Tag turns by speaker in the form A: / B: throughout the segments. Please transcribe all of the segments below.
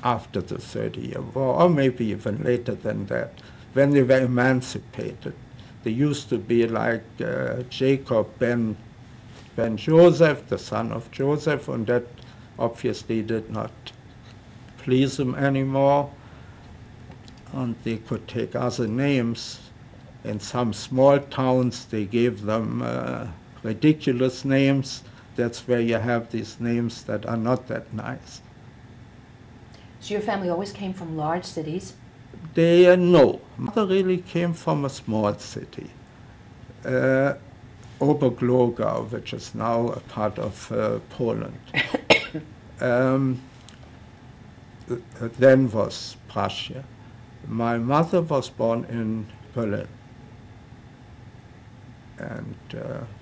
A: after the 30-year War, or maybe even later than that, when they were emancipated. They used to be like Jacob ben Joseph, the son of Joseph, and that obviously did not please them anymore. And they could take other names. In some small towns, they gave them ridiculous names. That's where you have these names that are not that nice.
B: So your family always came from large cities?
A: No. Mother really came from a small city. Oberglogau, which is now a part of Poland. Then was Prussia. My mother was born in Berlin. And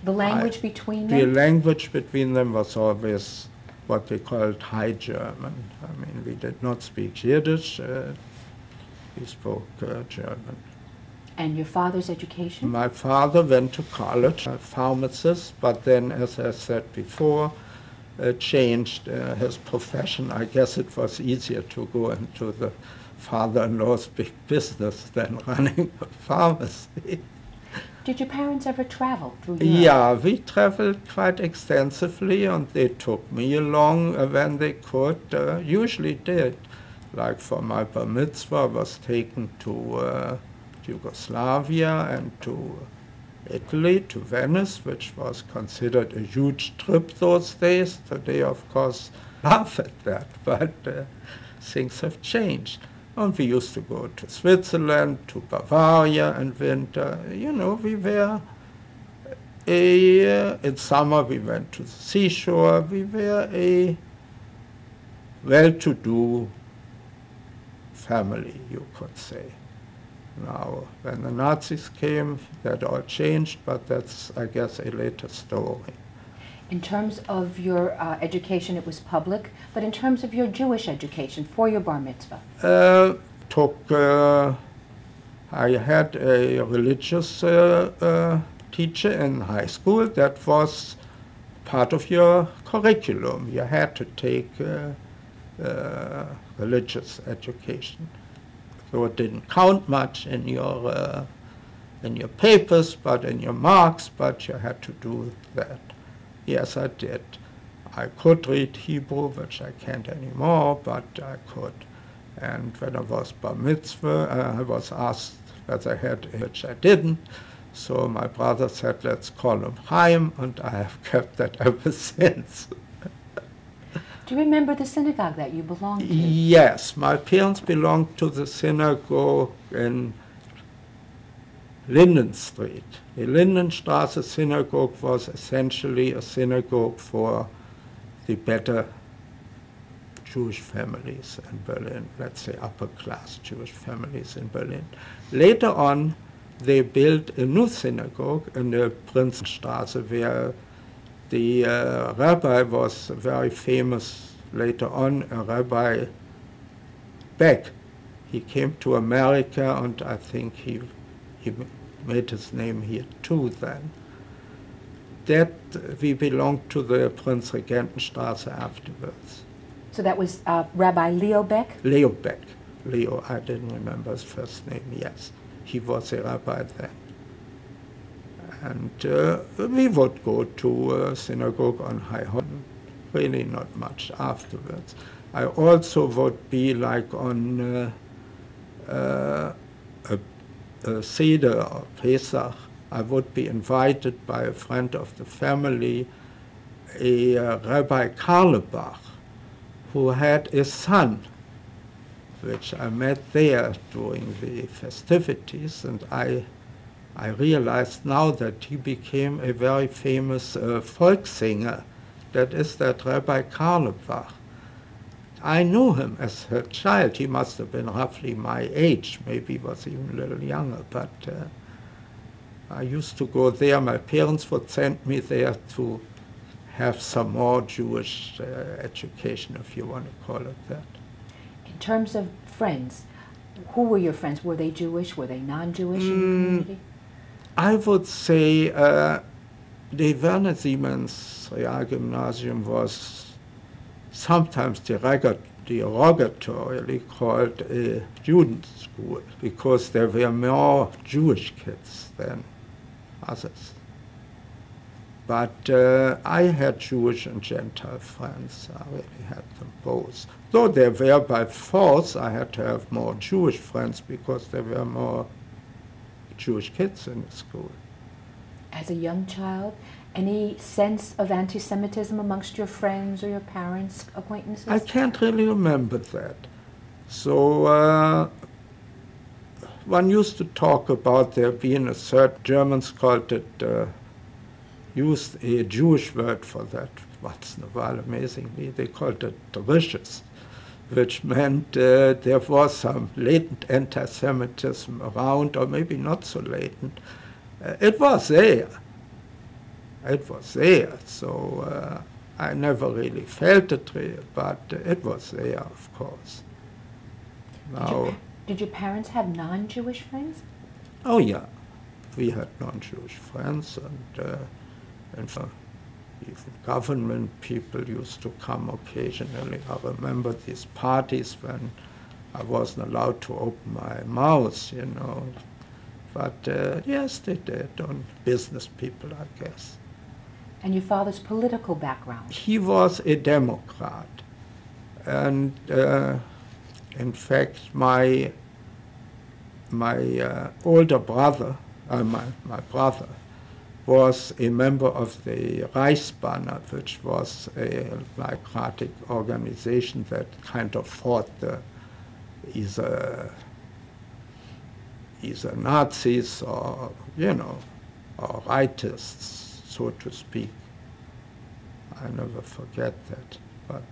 B: the language between them?
A: The language between them was always what they called High German. I mean, we did not speak Yiddish, we spoke German.
B: And your father's education?
A: My father went to college, a pharmacist, but then, as I said before, changed his profession. I guess it was easier to go into the father-in-law's big business than running a pharmacy.
B: Did your parents ever travel through Europe?
A: Yeah, we traveled quite extensively, and they took me along when they could, usually did. Like for my bar mitzvah, I was taken to Yugoslavia and to Italy, to Venice, which was considered a huge trip those days. Today, of course, laugh at that, but things have changed. And we used to go to Switzerland, to Bavaria in winter. You know, we were in summer we went to the seashore. We were a well-to-do family, you could say. Now, when the Nazis came, that all changed, but that's, I guess, a later story.
B: In terms of your education, it was public, but in terms of your Jewish education for your bar mitzvah?
A: I had a religious teacher in high school. That was part of your curriculum. You had to take religious education. So it didn't count much in your papers, but in your marks, but you had to do that. Yes, I did. I could read Hebrew, which I can't anymore, but I could. And when I was bar mitzvah, I was asked whether I had it, which I didn't. So my brother said, let's call him Chaim, and I have kept that ever since.
B: Do you remember the synagogue that you belonged to?
A: Yes, my parents belonged to the synagogue in Linden Street. The Lindenstraße synagogue was essentially a synagogue for the better Jewish families in Berlin, let's say upper-class Jewish families in Berlin. Later on, they built a new synagogue in the Prinzenstraße, where the rabbi was very famous later on, Rabbi Beck. He came to America, and I think he made his name here too then. That we belonged to the Prinzregentenstraße afterwards.
B: So that was Rabbi Leo Beck?
A: Leo Beck. Leo, I didn't remember his first name, yes. He was a rabbi then. And we would go to a synagogue on High Horn, really not much afterwards. I also would be like on a Seder or Pesach. I would be invited by a friend of the family, a Rabbi Karlebach, who had a son, which I met there during the festivities, and I realized now that he became a very famous folk singer. That is that Rabbi Karlebach. I knew him as a child. He must have been roughly my age, maybe he was even a little younger, but I used to go there. My parents would send me there to have some more Jewish education, if you want to call it that.
B: In terms of friends, who were your friends? Were they Jewish? Were they non-Jewish in the community?
A: I would say the Werner Siemens Realgymnasium was sometimes the derogatorily called a Juden school because there were more Jewish kids than others. But I had Jewish and Gentile friends. I really had them both. Though they were by force, I had to have more Jewish friends because there were more Jewish kids in the school.
B: As a young child, any sense of anti-Semitism amongst your friends or your parents' acquaintances?
A: I can't really remember that. So one used to talk about there being a certain, Germans called it, used a Jewish word for that once in a while, amazingly. They called it "rishis," which meant there was some latent anti-Semitism around, or maybe not so latent. It was there. It was there. So I never really felt it, but it was there, of course. Now,
B: did your parents have non-Jewish friends?
A: Oh yeah, we had non-Jewish friends, and even government people used to come occasionally. I remember these parties when I wasn't allowed to open my mouth, you know. But yes, they did, on business people, I guess.
B: And your father's political background?
A: He was a Democrat. And in fact, my older brother, my brother, was a member of the Reichsbanner, which was a democratic organization that kind of fought either Nazis or, you know, or rightists, so to speak. I never forget that. But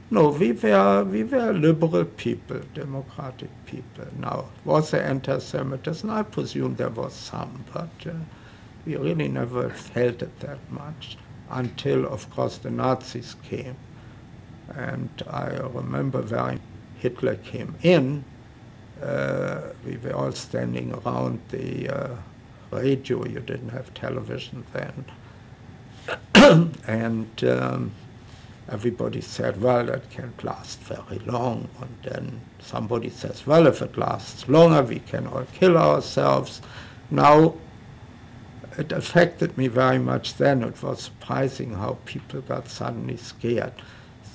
A: no, we were liberal people, democratic people. Now, was there anti-Semitism? I presume there was some, but we really never felt it that much until, of course, the Nazis came. And I remember when Hitler came in, we were all standing around the radio. You didn't have television then. And everybody said, well, that can't last very long. And then somebody says, well, if it lasts longer, we can all kill ourselves. Now, it affected me very much then. It was surprising how people got suddenly scared.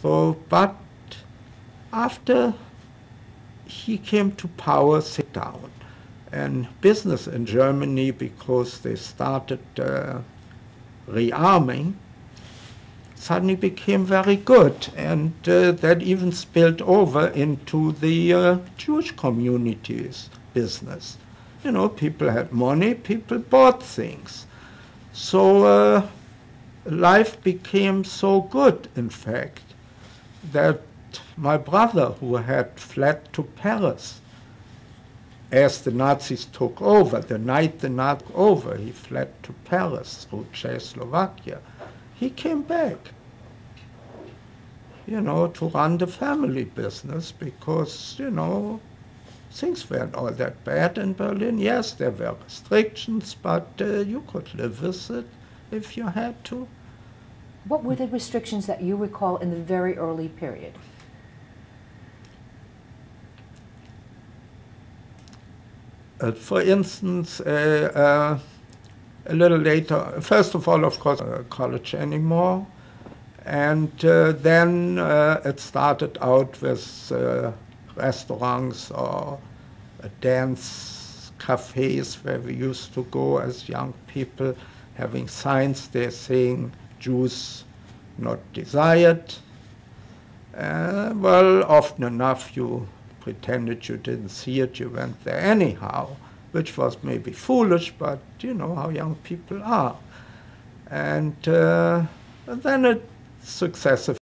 A: So, but after he came to power, sit down. And business in Germany, because they started rearming, suddenly became very good. And that even spilled over into the Jewish community's business. You know, people had money, people bought things. So life became so good, in fact, that my brother, who had fled to Paris as the Nazis took over, the night the Nazis took over, he fled to Paris through Czechoslovakia. He came back, you know, to run the family business because, you know, things weren't all that bad in Berlin. Yes, there were restrictions, but you could live with it if you had to.
B: What were the restrictions that you recall in the very early period?
A: For instance, a little later, first of all, of course, college anymore. And then it started out with restaurants or dance cafes where we used to go as young people, having signs there saying Jews not desired. Well, often enough you pretended you didn't see it, you went there anyhow, which was maybe foolish, but you know how young people are. And then it successively